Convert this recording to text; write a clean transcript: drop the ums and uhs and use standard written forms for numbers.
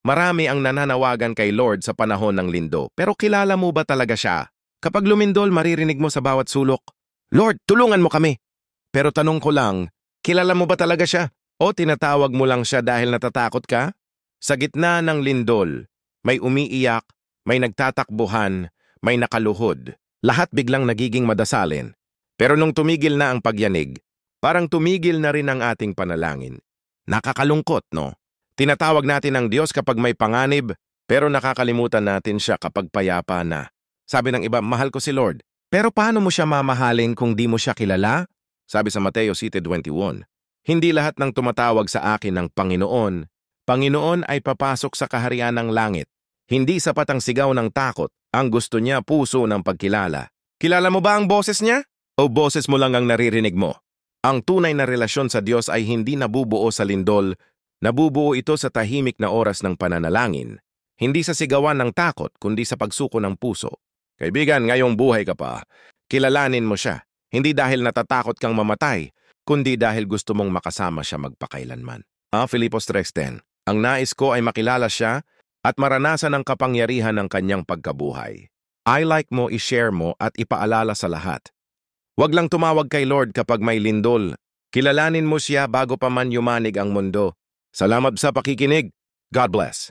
Marami ang nananawagan kay Lord sa panahon ng lindo. Pero kilala mo ba talaga siya? Kapag lumindol, maririnig mo sa bawat sulok, Lord, tulungan mo kami. Pero tanong ko lang, kilala mo ba talaga siya? O tinatawag mo lang siya dahil natatakot ka? Sa gitna ng lindol, may umiiyak, may nagtatakbuhan, may nakaluhod. Lahat biglang nagiging madasalin. Pero nung tumigil na ang pagyanig, parang tumigil na rin ang ating panalangin. Nakakalungkot, no? Tinatawag natin ang Diyos kapag may panganib, pero nakakalimutan natin siya kapag payapa na. Sabi ng iba, mahal ko si Lord. Pero paano mo siya mamahalin kung di mo siya kilala? Sabi sa Mateo 7:21. Hindi lahat ng tumatawag sa akin ng Panginoon. Panginoon ay papasok sa kaharian ng langit. Hindi sapat ang sigaw ng takot. Ang gusto niya puso ng pagkilala. Kilala mo ba ang boses niya? O boses mo lang ang naririnig mo? Ang tunay na relasyon sa Diyos ay hindi nabubuo sa lindol. Nabubuo ito sa tahimik na oras ng pananalangin. Hindi sa sigawan ng takot, kundi sa pagsuko ng puso. Kaibigan, ngayong buhay ka pa, kilalanin mo siya. Hindi dahil natatakot kang mamatay, kundi dahil gusto mong makasama siya magpakailanman. Filipos 3:10. Ang nais ko ay makilala siya at maranasan ang kapangyarihan ng kanyang pagkabuhay. I like mo, i-share mo at ipaalala sa lahat. Huwag lang tumawag kay Lord kapag may lindol. Kilalanin mo siya bago pa man yumanig ang mundo. Salamat sa pakikinig. God bless.